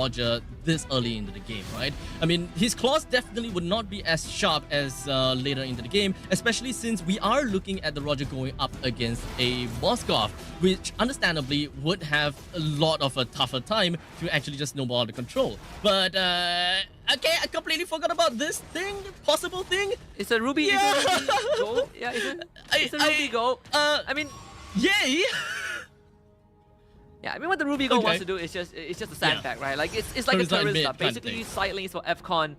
Roger this early into the game, right? I mean, his claws definitely would not be as sharp as later into the game, especially since we are looking at the Roger going up against a Moskov, which understandably would have a lot of a tougher time to actually just snowball out of control. But okay, I completely forgot about this thing, possible thing. It's a Ruby. Yeah. It's a Ruby goal. Yeah, it's a Ruby goal. I mean, yay! yeah, I mean what the Ruby goal wants to do is just a sandbag, right? Like it's like a Teresa. Basically, use side lanes for FCon.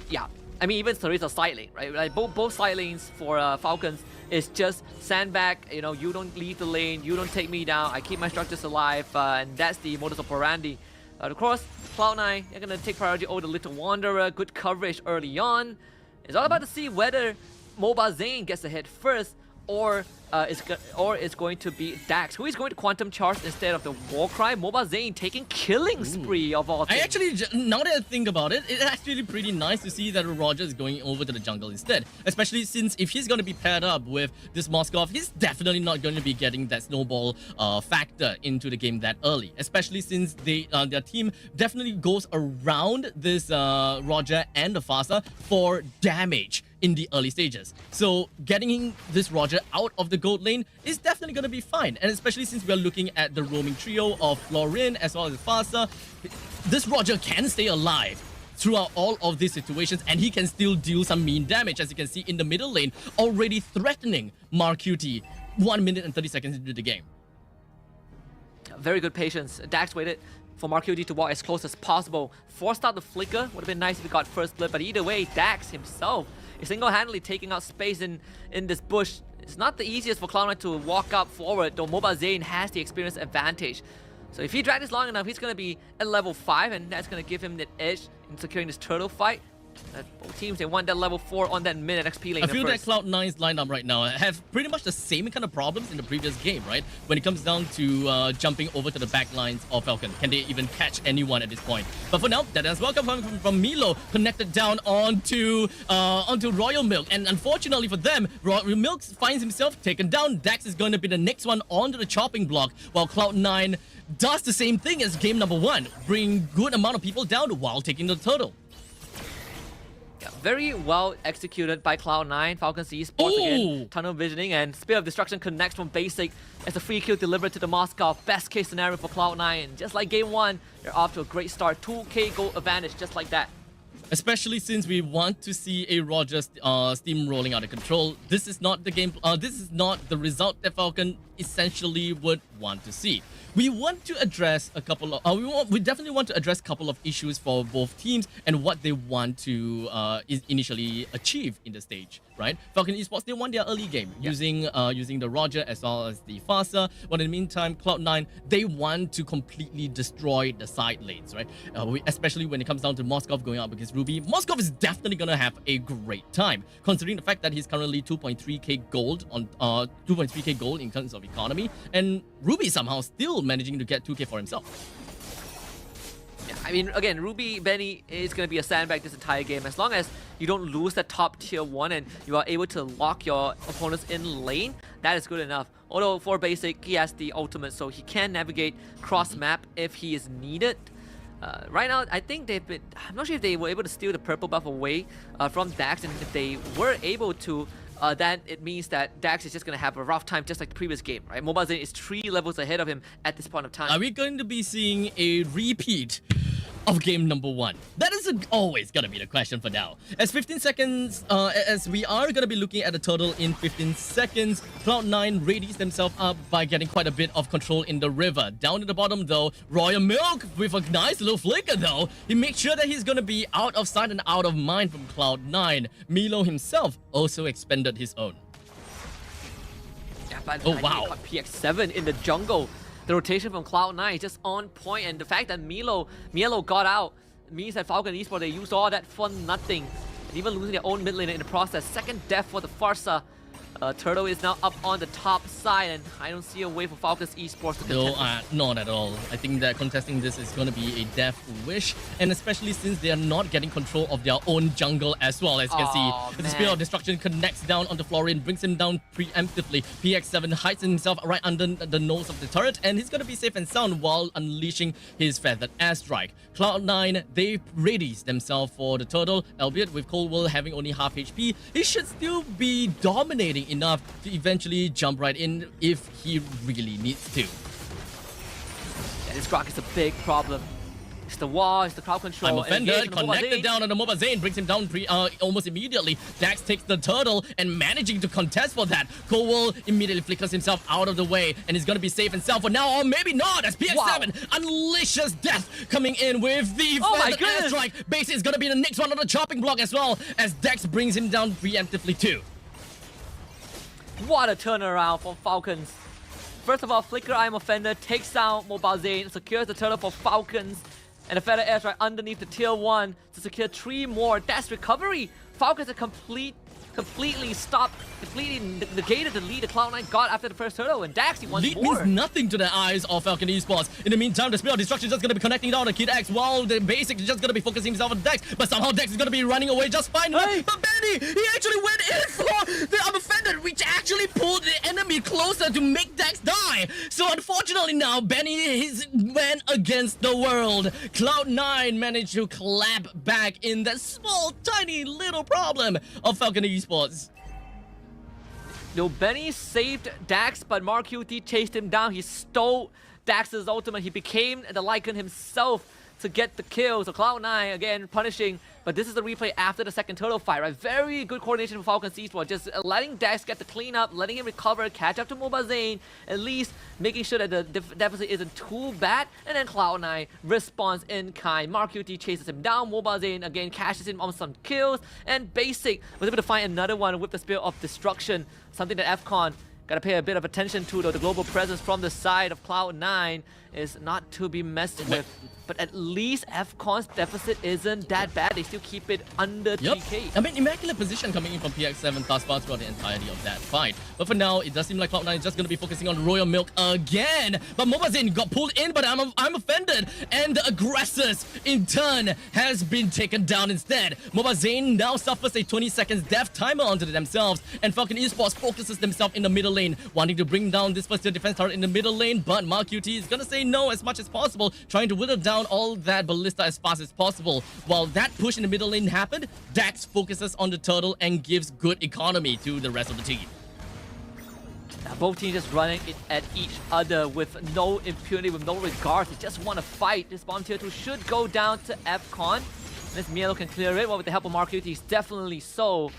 Yeah, I mean even Teresa side lane, right? Like both side lanes for Falcons is just sandbag. You know, you don't leave the lane, you don't take me down. I keep my structures alive, and that's the modus operandi. Of course, Cloud9 they're gonna take priority over the Little Wanderer. Good coverage early on. It's all about to see whether Mobazane gets the hit first, or it's going to be Dax, who is going to Quantum Charge instead of the Warcry. Mobazane taking killing spree of all things. I actually, now that I think about it, it's actually pretty nice to see that Roger is going over to the jungle instead. Especially since if he's going to be paired up with this Moskov, he's definitely not going to be getting that snowball factor into the game that early. Especially since their team definitely goes around this Roger and the Fasa for damage in the early stages. So getting this Roger out of the gold lane is definitely going to be fine. And especially since we are looking at the roaming trio of Florin as well as Fasa, this Roger can stay alive throughout all of these situations, and he can still deal some mean damage, as you can see in the middle lane, already threatening Marcuti 1 minute and 30 seconds into the game. Very good patience. Dax waited for Marcuti to walk as close as possible. Forced out the flicker. Would have been nice if he got first blood, but either way, Dax himself is single-handedly taking out space in this bush. It's not the easiest for Cloud9 to walk up forward, though Mobazane has the experience advantage. So if he drags this long enough, he's going to be at level 5, and that's going to give him the edge in securing this turtle fight. Both teams, they want that level 4 on that mid XP lane. I feel that Cloud9's lineup right now have pretty much the same kind of problems in the previous game, right? When it comes down to jumping over to the back lines of Falcon. Can they even catch anyone at this point? But for now, that is welcome from Milo, connected down onto Royal Milk. And unfortunately for them, Royal Milk finds himself taken down. Dax is going to be the next one onto the chopping block, while Cloud9 does the same thing as game number 1, bring good amount of people down while taking the turtle. Yeah, very well executed by Cloud9. Falcons esports again, tunnel visioning, and Spear of Destruction connects from basic as a free kill delivered to the Moskov. Best case scenario for Cloud9. Just like game 1, they're off to a great start. 2k gold advantage just like that. Especially since we want to see a Roger steam rolling out of control. This is not the game. This is not the result that Falcon essentially would want to see. We want to address a couple of. We definitely want to address a couple of issues for both teams and what they want to initially achieve in the stage. Right? Falcon Esports, they won their early game using the Roger as well as the Fasa. But in the meantime, Cloud9, they want to completely destroy the side lanes, right? Especially when it comes down to Moskov going up against Ruby. Moskov is definitely gonna have a great time, considering the fact that he's currently 2.3k gold on 2.3k gold in terms of economy, and Ruby somehow still managing to get 2k for himself. Yeah, I mean, again, Ruby Benny is going to be a sandbag this entire game. As long as you don't lose that top tier 1 and you are able to lock your opponents in lane, that is good enough. Although for basic, he has the ultimate, so he can navigate cross-map if he is needed. Right now, I think they've been... I'm not sure if they were able to steal the purple buff away from Dax, and if they were able to, then it means that Dax is just going to have a rough time just like the previous game, right? Mobazane is 3 levels ahead of him at this point of time. Are we going to be seeing a repeat of game number 1? That is always gonna be the question for now. As 15 seconds, as we are gonna be looking at the total in 15 seconds, Cloud9 readies themselves up by getting quite a bit of control in the river. Down at the bottom though, Royal Milk with a nice little flicker though. He makes sure that he's gonna be out of sight and out of mind from Cloud9. Milo himself also expended his own. Yeah, but oh wow, PX7 in the jungle. The rotation from Cloud9 is just on point, and the fact that Mielo got out means that Falcon Esports, they used all that for nothing. And even losing their own mid laner in the process. Second death for the Farsa. Turtle is now up on the top side, and I don't see a way for Falcons Esports to contest. No, not at all. I think that contesting this is going to be a death wish, and especially since they are not getting control of their own jungle as well. As you can see, the Spear of Destruction connects down onto Florian, brings him down preemptively. PX7 hides himself right under the nose of the turret, and he's going to be safe and sound while unleashing his feathered airstrike. Cloud9, they readies themselves for the turtle, albeit with Coldwell having only half HP. He should still be dominating enough to eventually jump right in if he really needs to. Yeah, this Grok is a big problem. It's the wall, it's the crowd control. I'm offended, connected down on the Mobazane, brings him down almost immediately. Dax takes the turtle and managing to contest for that. Coldwell immediately flickers himself out of the way and he's going to be safe and sound for now, or maybe not, as PX7 unleashes death coming in with the airstrike. Base is going to be the next one on the chopping block as well, as Dax brings him down preemptively too. What a turnaround for Falcons. First of all, Flicker I'm offended, takes down Mobazane, secures the turtle for Falcons, and a feather airstrike underneath the tier 1 to secure 3 more. That's recovery. Falcons are completely negated the lead the Cloud9 got after the first turtle, and Dax wants lead more. Means nothing to the eyes of Falcon Esports. In the meantime, the Spear of Destruction is just going to be connecting down to Kid X, while the basic is just going to be focusing himself on Dex, but somehow Dex is going to be running away just fine. Hey. But Benny, he actually went in for the unoffended, which actually pulled the enemy closer to make Dex die. So unfortunately now, Benny went against the world. Cloud9 managed to clap back in that small, tiny little problem of Falcon Esports. No, Benny saved Dax, but Mark QT chased him down. He stole Dax's ultimate. He became the Lycan himself to get the kill. So Cloud9 again punishing, but this is the replay after the second turtle fight, right? Very good coordination from Falcon Esports, just letting Dax get the cleanup, letting him recover, catch up to Mobazane, at least making sure that the deficit isn't too bad, and then Cloud9 responds in kind. Mark QT chases him down, Mobazane again cashes in on some kills, and Basic was able to find another one with the Spear of Destruction, something that FCon gotta pay a bit of attention to, though. The global presence from the side of Cloud9 is not to be messed with. But at least FCon's deficit isn't that bad. They still keep it under 3k. I mean, immaculate position coming in from PX7 thus far throughout the entirety of that fight. But for now, it does seem like Cloud9 is just going to be focusing on Royal Milk again. But Mobazane got pulled in, but I'm offended. And the aggressors, in turn, has been taken down instead. Mobazane now suffers a 20 seconds death timer onto themselves. And Falcon Esports focuses themselves in the middle lane, wanting to bring down this first tier defense turret in the middle lane. But Mark QT is going to say no as much as possible, trying to whittle down all that ballista as fast as possible. While that push in the middle lane happened, Dax focuses on the turtle and gives good economy to the rest of the team. Both teams just running it at each other with no impunity, with no regard. They just want to fight. This bomb tier 2 should go down to FCon. This Mielo can clear it, well, with the help of Mark QT, definitely so.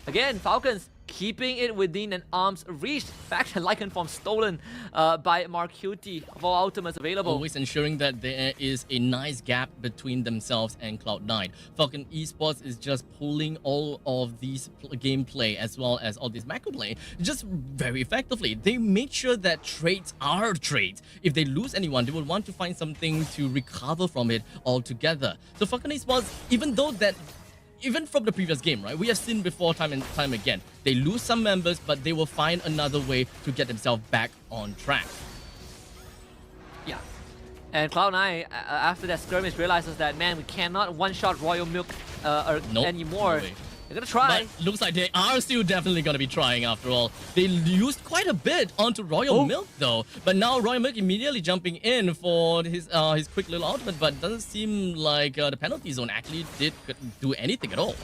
Again, Falcons keeping it within an arm's reach. In fact, Lycan form stolen by Mark QT of all ultimates available. Always ensuring that there is a nice gap between themselves and Cloud9. Falcon Esports is just pulling all of these gameplay as well as all this macro play just very effectively. They make sure that trades are trades. If they lose anyone, they will want to find something to recover from it altogether. So Falcon Esports, even from the previous game, right? We have seen before time and time again. They lose some members, but they will find another way to get themselves back on track. Yeah. And Cloud9, after that skirmish, realizes that, man, we cannot one-shot Royal Milk anymore. No, they're gonna try. But looks like they are still definitely gonna be trying after all. They used quite a bit onto Royal Milk though. But now Royal Milk immediately jumping in for his quick little ultimate, but doesn't seem like the penalty zone actually did do anything at all.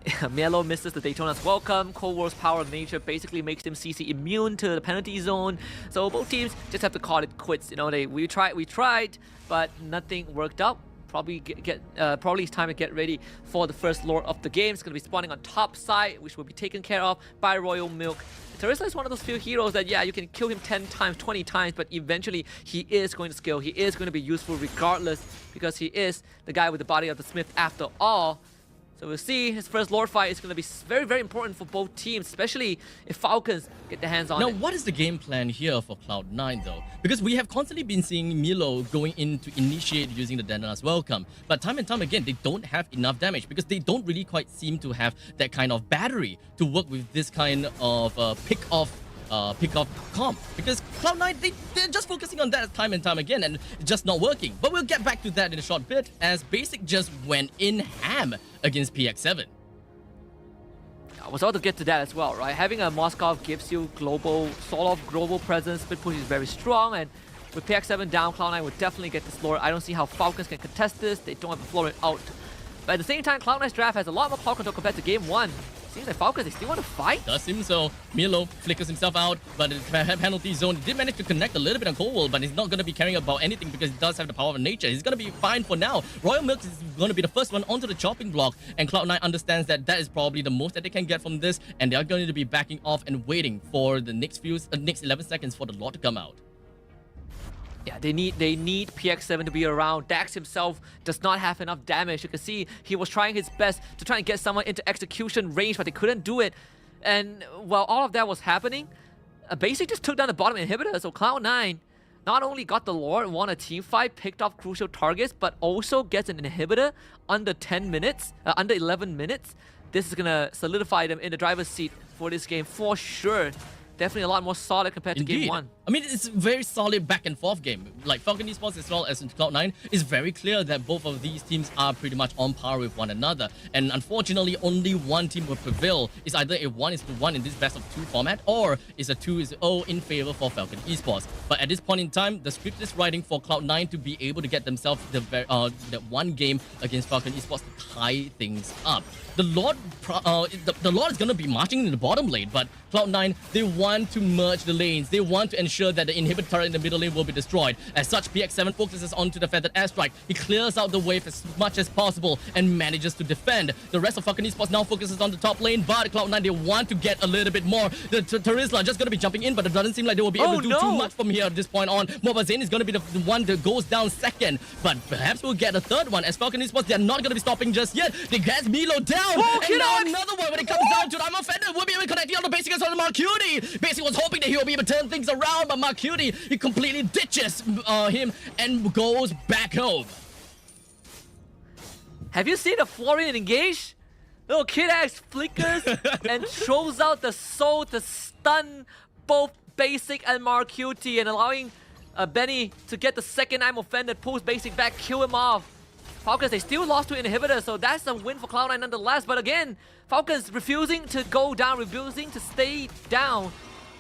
Mielo misses the Daytona's welcome. Cold War's power of nature basically makes him CC immune to the penalty zone. So both teams just have to call it quits. You know, we tried, but nothing worked out. Probably it's time to get ready for the first Lord of the game. It's going to be spawning on top side, which will be taken care of by Royal Milk. Teresa is one of those few heroes that, yeah, you can kill him 10 times, 20 times, but eventually he is going to scale. He is going to be useful regardless, because he is the guy with the body of the Smith after all. So we'll see his first Lord fight is going to be very, very important for both teams, especially if Falcons get their hands on Now, it. what is the game plan here for Cloud9 though? Because we have constantly been seeing Milo going in to initiate using the Dana's Welcome. But time and time again, they don't have enough damage because they don't really quite seem to have that kind of battery to work with this kind of pick-off comp, because Cloud9 they're just focusing on that time and time again and just not working. But we'll get back to that in a short bit, as Basic just went in ham against PX7. I was about to get to that as well, right? Having a Moskov gives you sort of global presence. Split push is very strong, and with PX7 down, Cloud9 would definitely get this lore. I don't see how Falcons can contest this. They don't have the floor out. But at the same time, Cloud9's draft has a lot more power control compared to game 1. Seems like Falcons, they still want to fight? Does seem so. Milo flickers himself out, but the penalty zone did manage to connect a little bit on Coldwell, but he's not going to be caring about anything because he does have the power of nature. He's going to be fine for now. Royal Milk is going to be the first one onto the chopping block, and Cloud9 understands that that is probably the most that they can get from this, and they are going to be backing off and waiting for the next 11 seconds for the Lord to come out. Yeah, they need PX7 to be around. Dax himself does not have enough damage. You can see he was trying his best to try and get someone into execution range, but they couldn't do it. And while all of that was happening, Basic just took down the bottom inhibitor. So Cloud9 not only got the Lord, won a team fight, picked off crucial targets, but also gets an inhibitor under 10 minutes, under 11 minutes. This is gonna solidify them in the driver's seat for this game for sure. Definitely a lot more solid compared to game 1. I mean, it's a very solid back and forth game. Like Falcon Esports as well as Cloud9, it's very clear that both of these teams are pretty much on par with one another. And unfortunately, only one team will prevail. It's either a 1-1 in this best of 2 format, or it's a 2-0 in favor for Falcon Esports. But at this point in time, the script is writing for Cloud9 to be able to get themselves that one game against Falcon Esports to tie things up. The Lord is going to be marching in the bottom lane, but Cloud9, they want to merge the lanes. They want to ensure that the inhibitor turret in the middle lane will be destroyed. As such, PX7 focuses onto the Feathered Airstrike. He clears out the wave as much as possible and manages to defend. The rest of Falcon Esports now focuses on the top lane, but Cloud9, they want to get a little bit more. The Terizla just going to be jumping in, but it doesn't seem like they will be able to do too much from here at this point on. Mobazane is going to be the one that goes down second, but perhaps we'll get a third one, as Falcon Esports, they're not going to be stopping just yet. They get Milo down. And now another one when it comes down to it. I'm offended. We'll be able to connect the other Basic as well as Marcuti. Basic was hoping that he will be able to turn things around, but Marcuti, he completely ditches him and goes back home. Have you seen the Florian engage? Little Kid X flickers and throws out the soul to stun both Basic and Marcuti, and allowing Benny to get the second I'm offended, pulls Basic back, kill him off. Falcons, they still lost to inhibitor, so that's a win for Cloud9 nonetheless. But again, Falcons refusing to go down, refusing to stay down.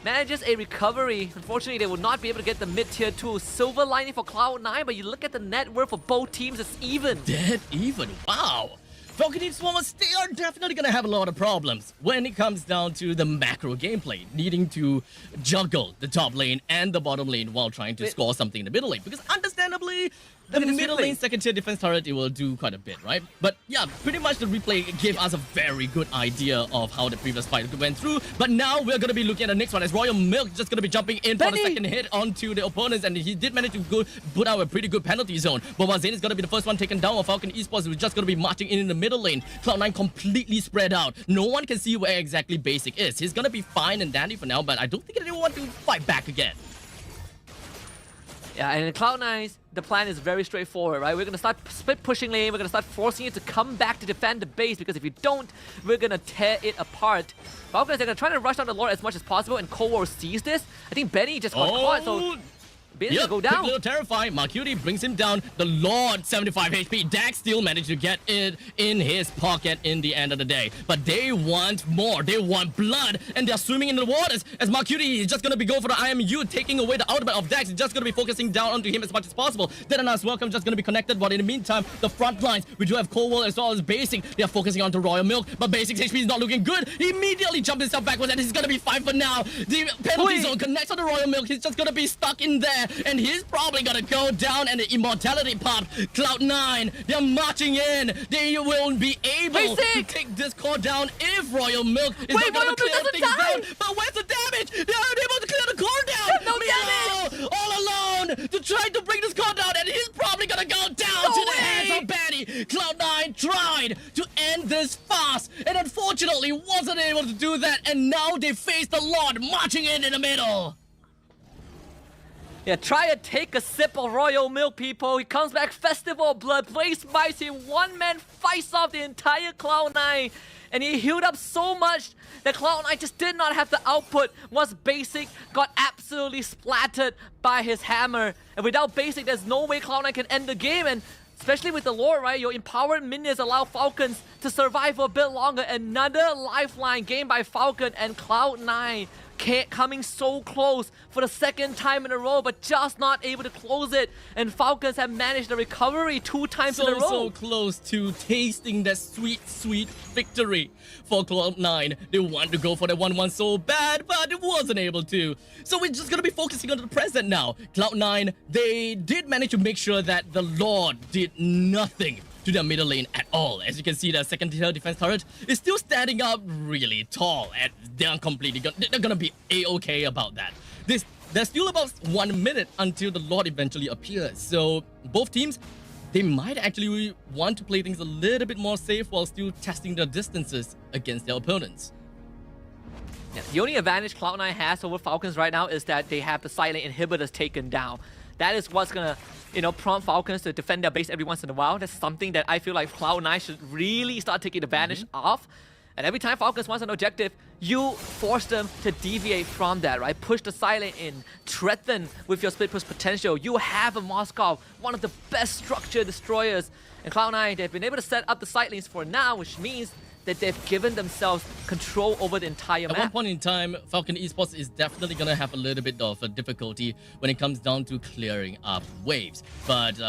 Manages a recovery. Unfortunately, they will not be able to get the mid-tier 2 silver lining for Cloud9, but you look at the net worth for both teams, it's even. Dead even, wow. Falcon Esports, they are definitely going to have a lot of problems when it comes down to the macro gameplay, needing to juggle the top lane and the bottom lane while trying to score something in the middle lane. Because understandably, the middle lane second tier defense turret, it will do quite a bit, right? But yeah, pretty much the replay gave us a very good idea of how the previous fight went through. But now we're going to be looking at the next one, as Royal Milk just going to be jumping in for the second hit onto the opponents, and he did manage to put out a pretty good penalty zone. Mobazane is going to be the first one taken down, while Falcon Esports is just going to be marching in the middle lane. Cloud9 completely spread out. No one can see where exactly Basic is. He's going to be fine and dandy for now, but I don't think anyone want to fight back again. Yeah, and in Cloud9's, the plan is very straightforward, right? We're going to start split pushing lane. We're going to start forcing you to come back to defend the base, because if you don't, we're going to tear it apart. Falcons, they're going to try to rush down the Lord as much as possible, and Cold War sees this. I think Benny just got caught, so Benny's gonna go down. Quick little terrifying. Marcuti brings him down. The Lord, 75 HP. Dax still managed to get it in his pocket in the end of the day. But they want more. They want blood. And they're swimming in the waters. As Marcuti is just gonna be going for the IMU, taking away the ultimate of Dax. He's just gonna be focusing down onto him as much as possible. Deadana's welcome just gonna be connected. But in the meantime, the front lines, we do have Coldwell as well as Basic. They are focusing onto Royal Milk. But Basic's HP is not looking good. He immediately jumped himself backwards, and he's gonna be fine for now. The penalty zone connects on the Royal Milk. He's just gonna be stuck in there. And he's probably gonna go down, and the immortality pop. Cloud9, they're marching in. They will be able to take this core down if Royal Milk is not gonna clear things down. But where's the damage? They're unable to clear the core down. No damage. All alone to try to bring this core down, and he's probably gonna go down to the hands of Benny. Cloud9 tried to end this is fast, and unfortunately wasn't able to do that, and now they face the Lord marching in the middle. Yeah, try to take a sip of royal milk, people. He comes back, Festival of Blood, Blaze Mighty, one man fights off the entire Cloud9. And he healed up so much that Cloud9 just did not have the output once Basic got absolutely splattered by his hammer. And without Basic, there's no way Cloud9 can end the game. And especially with the Lord, right? Your empowered minions allow Falcons to survive for a bit longer. Another lifeline game by Falcon, and Cloud9 coming so close for the second time in a row, but just not able to close it. And Falcons have managed the recovery 2 times in a row. So close to tasting that sweet, sweet victory for Cloud9. They want to go for the 1-1 so bad, but it wasn't able to. So we're just going to be focusing on the present now. Cloud9, they did manage to make sure that the Lord did nothing to their middle lane at all. As you can see, the second tier defense turret is still standing up really tall, and they're gonna be a-okay about that. There's still about 1 minute until the Lord eventually appears, so both teams, they might actually want to play things a little bit more safe while still testing their distances against their opponents. Yeah, the only advantage Cloud9 has over Falcons right now is that they have the silent inhibitors taken down. That is what's gonna, prompt Falcons to defend their base every once in a while. That's something that I feel like Cloud9 should really start taking advantage of. And every time Falcons wants an objective, you force them to deviate from that, right? Push the silent in, threaten with your split push potential. You have a Moskov, one of the best structured destroyers. And Cloud9, they've been able to set up the side lanes for now, which means that they've given themselves control over the entire map. At one point in time, Falcon Esports is definitely going to have a little bit of a difficulty when it comes down to clearing up waves. But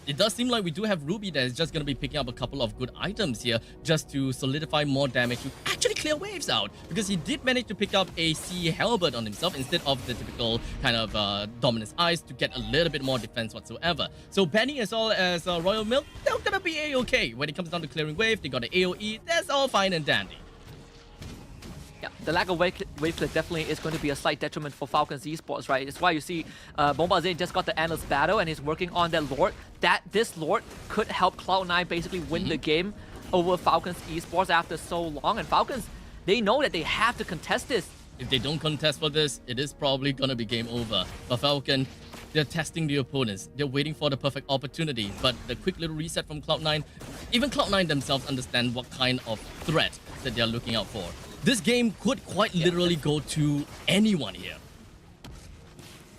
it does seem like we do have Ruby that is just going to be picking up a couple of good items here just to solidify more damage to actually clear waves out. Because he did manage to pick up a Sea Halberd on himself instead of the typical kind of Dominus Eyes to get a little bit more defense whatsoever. So Benny as well as Royal Milk, they're going to be a-okay. When it comes down to clearing wave, they got an AoE, that's all fine and dandy. Yeah, the lack of wave clip definitely is going to be a slight detriment for Falcons Esports, right? It's why you see Mobazane just got the Endless Battle and he's working on that Lord. This Lord could help Cloud9 basically win the game over Falcons Esports after so long. And Falcons, they know that they have to contest this. If they don't contest for this, it is probably going to be game over. But Falcon, they're testing the opponents. They're waiting for the perfect opportunity. But the quick little reset from Cloud9, even Cloud9 themselves understand what kind of threat that they're looking out for. This game could quite literally go to anyone here.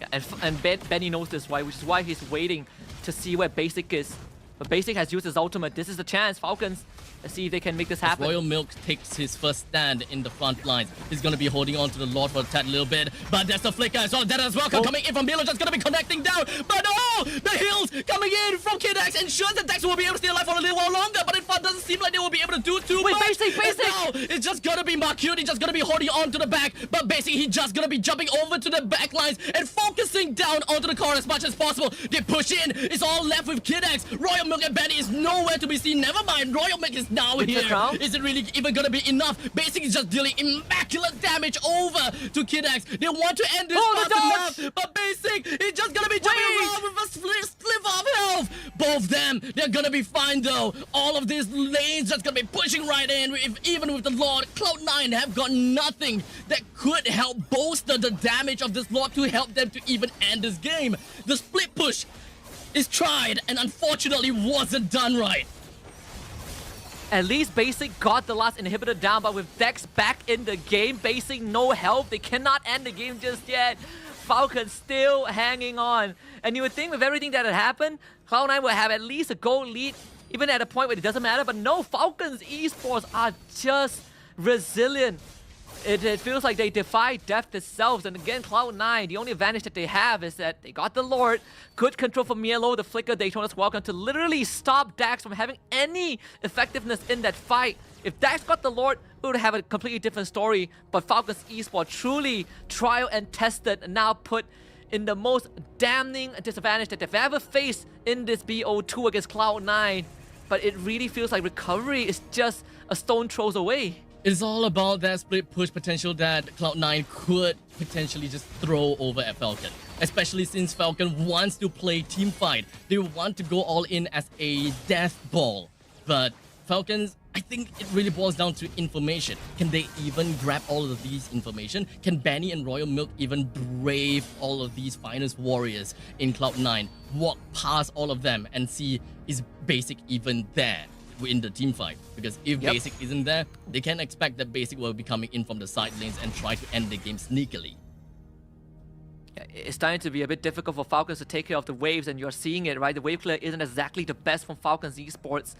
Yeah, and Benny knows this, right? Which is why he's waiting to see where Basic is. But Basic has used his ultimate. This is the chance. Falcons, let's see if they can make this happen. As Royal Milk takes his first stand in the front lines. He's going to be holding on to the Lord for a tad little bit. But there's the flicker as well. That as well coming in from Gelo, just going to be connecting down. But oh, the heals coming in from KidX ensures that Dex will be able to stay alive for a little while longer. But it doesn't seem like they will be able to do too much. Basic! Now it's just going to be Marcute. He's just going to be holding on to the back. But basically, he's just going to be jumping over to the back lines and focusing down onto the core as much as possible. They push in. It's all left with KidX. Royal Milk and Benny is nowhere to be seen. Never mind. Royal Milk is now here. Is it really even gonna be enough? Basic is just dealing immaculate damage over to KidX. They want to end this fast enough, but Basic is just gonna be jumping around with a slip of health. Both of them, they're gonna be fine though. All of these lanes just gonna be pushing right in. Even with the Lord, Cloud9 have got nothing that could help bolster the damage of this Lord to help them to even end this game. The split push is tried and unfortunately wasn't done right. At least Basic got the last inhibitor down, but with Dex back in the game, Basic no help. They cannot end the game just yet. Falcon still hanging on. And you would think with everything that had happened, Cloud9 would have at least a goal lead, even at a point where it doesn't matter. But no, Falcons Esports are just resilient. It feels like they defy death themselves. And again, Cloud9, the only advantage that they have is that they got the Lord, good control from Gelo, the flicker, Daytona's Welcome, to literally stop Dax from having any effectiveness in that fight. If Dax got the Lord, it would have a completely different story. But Falcons Esports truly trial and tested and now put in the most damning disadvantage that they've ever faced in this BO2 against Cloud9. But it really feels like recovery is just a stone throws away. It's all about that split push potential that Cloud9 could potentially just throw over at Falcon. Especially since Falcon wants to play team fight. They want to go all in as a death ball. But Falcons, I think it really boils down to information. Can they even grab all of these information? Can Benny and Royal Milk even brave all of these finest warriors in Cloud9, walk past all of them and see is Basic even there in the team fight? Because if Basic isn't there, they can expect that Basic will be coming in from the side lanes and try to end the game sneakily. It's starting to be a bit difficult for Falcons to take care of the waves, and you're seeing it, right? The wave clear isn't exactly the best from Falcons esports.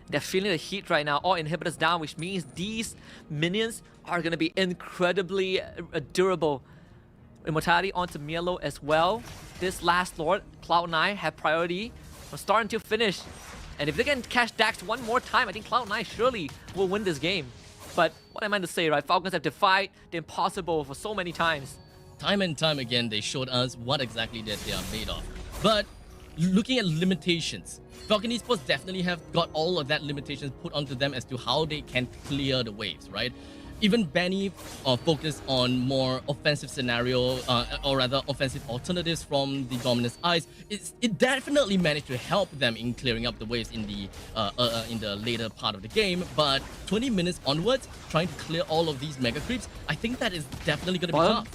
They're feeling the heat right now, all inhibitors down, which means these minions are going to be incredibly durable. Immortality onto Gelo as well. This last Lord, Cloud9, have priority from start until finish. And if they can catch Dax one more time, I think Cloud9 surely will win this game. But what am I to say, right? Falcons have defied the impossible for so many times. Time and time again, they showed us what exactly that they are made of. But looking at limitations, Falcon Esports definitely have got all of that limitations put onto them as to how they can clear the waves, right? Even Benny focused on more offensive scenario, or rather offensive alternatives from the Dominus Eyes. It definitely managed to help them in clearing up the waves in the later part of the game. But 20 minutes onwards, trying to clear all of these mega creeps, I think that is definitely going to be tough.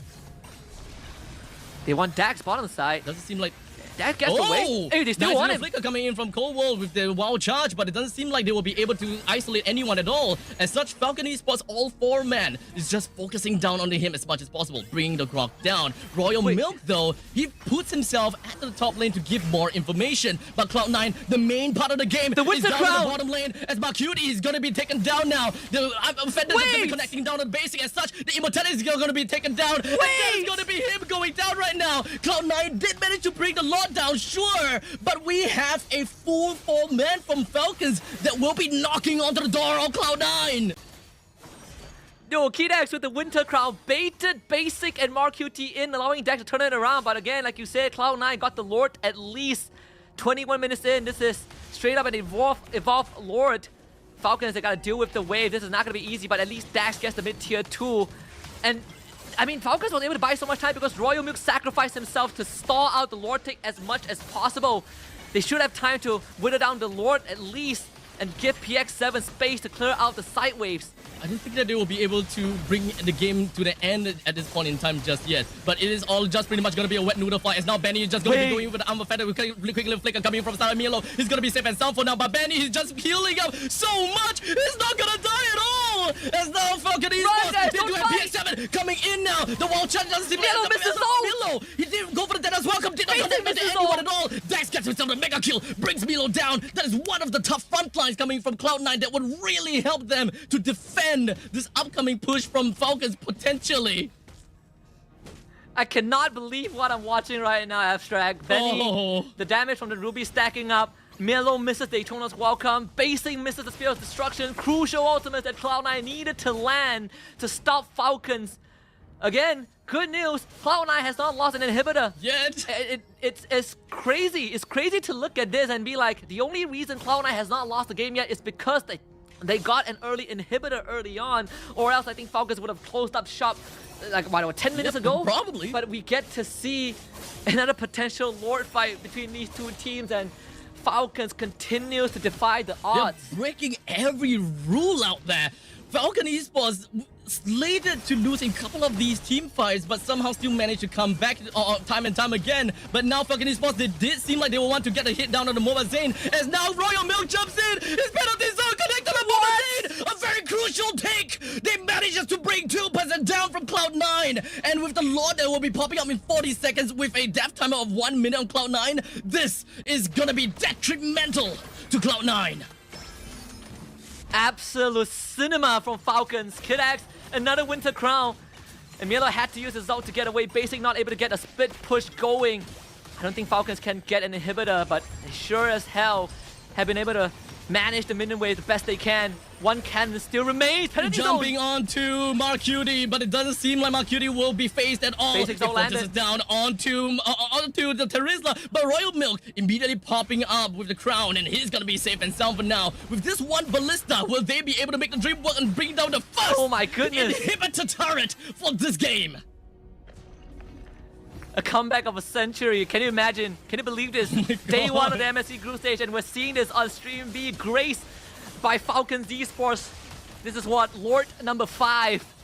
They want Dax bottom side. Doesn't seem like That gets away. Hey, they still want him. Flicker coming in from Cold World with the wild charge, but it doesn't seem like they will be able to isolate anyone at all. As such, Falcon Esports, all 4 men, is just focusing down onto him as much as possible, bringing the Grok down. Royal Milk, though, he puts himself at the top lane to give more information. But Cloud9, the main part of the game, is down in the bottom lane, as Marcuti is going to be taken down now. The offenders are going to be connecting down on Basic. As such, the Immortality is going to be taken down. And that is going to be him going down right now. Cloud9 did manage to bring the Lord down, sure, but we have a full 4 men from Falcons that will be knocking onto the door of Cloud9. Yo, Kidax with the Winter Crown baited Basic and Marcuti in, allowing Dax to turn it around. But again, like you said, Cloud9 got the Lord at least 21 minutes in. This is straight up an evolved Lord. Falcons, they gotta deal with the wave. This is not gonna be easy, but at least Dax gets the mid-tier 2. And I mean, Falcons was able to buy so much time because Royal Milk sacrificed himself to stall out the Lord take as much as possible. They should have time to whittle down the Lord at least and give PX7 space to clear out the side waves. I don't think that they will be able to bring the game to the end at this point in time just yet. But it is all just pretty much going to be a wet noodle fight. As now Benny is just going to be going with the armor feather with quickly flicker coming from Star Milo. He's going to be safe and sound for now. But Benny is just healing up so much. He's not going to die at all. As now Falcon Esports, they do have PX7 coming in now. The wall charge doesn't seem Milo misses Milo. He didn't go for the dead as welcome. Did not connect to anyone at all. Dax gets himself a mega kill. Brings Milo down. That is one of the tough front lines coming from Cloud9 that would really help them to defend this upcoming push from Falcons potentially. I cannot believe what I'm watching right now, Abstract. Benny, the damage from the Ruby stacking up. Milo misses the Eternal's welcome. Basic misses the Spear of Destruction. Crucial ultimates that Cloud9 needed to land to stop Falcons. Again, good news, Cloud9 has not lost an inhibitor yet. It's crazy. It's crazy to look at this and be like, the only reason Cloud9 has not lost the game yet is because they got an early inhibitor early on, or else I think Falcons would have closed up shop like, what, 10 minutes ago? Probably. But we get to see another potential Lord fight between these two teams, and Falcons continues to defy the odds. They're breaking every rule out there. Falcon Esports slated to lose a couple of these team fights, but somehow still managed to come back time and time again. But now Falcon Esports, they did seem like they will want to get a hit down on the Mobazane, as now Royal Milk jumps in. His penalty zone connected to the Mobazane. A very crucial take. They manages to bring 2% down from Cloud9. And with the Lord that will be popping up in 40 seconds with a death timer of 1 minute on Cloud9, this is gonna be detrimental to Cloud9. Absolute cinema from Falcons. Kidax, another Winter Crown. And Milo had to use his ult to get away. Basic not able to get a split push going. I don't think Falcons can get an inhibitor, but they sure as hell have been able to manage the minion wave the best they can. One cannon still remains. Jumping onto Marcuti, but it doesn't seem like Marcuti will be phased at all. Basics don't land it. Down onto the Terizla, but Royal Milk immediately popping up with the crown, and he's gonna be safe and sound for now. With this one ballista, will they be able to make the dream work and bring down the first inhibitor turret for this game? A comeback of a century. Can you imagine? Can you believe this? Day 1 of the MSC group stage, and we're seeing this on stream be graced by Falcon's Esports. This is what, Lord number 5.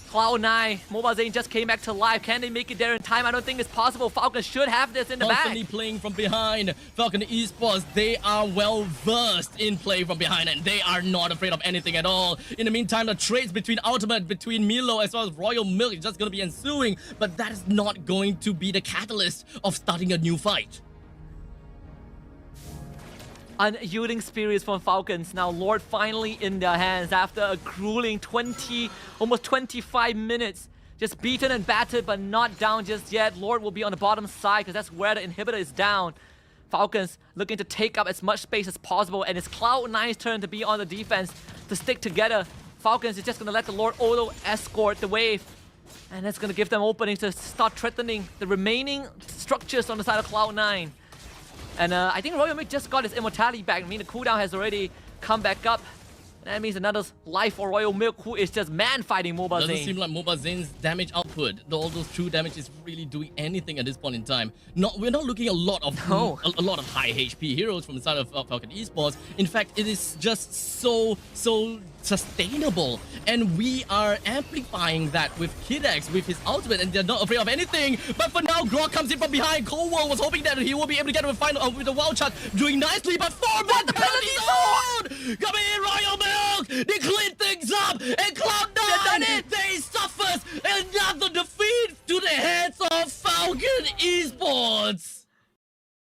Cloud9, Mobazane just came back to life. Can they make it there in time? I don't think it's possible. Falcon should have this in the Constantly bag. playing from behind. Falcon Esports, they are well versed in play from behind and they are not afraid of anything at all. In the meantime, the trades between Ultimate, between Milo as well as Royal Milk is just going to be ensuing, but that is not going to be the catalyst of starting a new fight. Unyielding spirits from Falcons. Now Lord finally in their hands after a grueling almost 25 minutes. Just beaten and battered, but not down just yet. Lord will be on the bottom side because that's where the inhibitor is down. Falcons looking to take up as much space as possible, and it's Cloud9's turn to be on the defense, to stick together. Falcons is just going to let the Lord auto escort the wave, and that's going to give them openings to start threatening the remaining structures on the side of Cloud9. And I think Royal Milk just got his immortality back. I mean, the cooldown has already come back up. That means another life for Royal Milk, who is just man-fighting Mobazane. Doesn't seem like Mobazane's damage output, all those true damage, is really doing anything at this point in time. We're not looking at a lot of high HP heroes from the side of Falcon Esports. In fact, it is just so sustainable, and we are amplifying that with Kidex, with his ultimate, and they're not afraid of anything. But for now, Grok comes in from behind. Cold War was hoping that he will be able to get a final with the wild shot, doing nicely, but 4 men the penalty zone! Coming in, Royal Milk! They clean things up, and Cloud9, they suffers another defeat to the hands of Falcon Esports!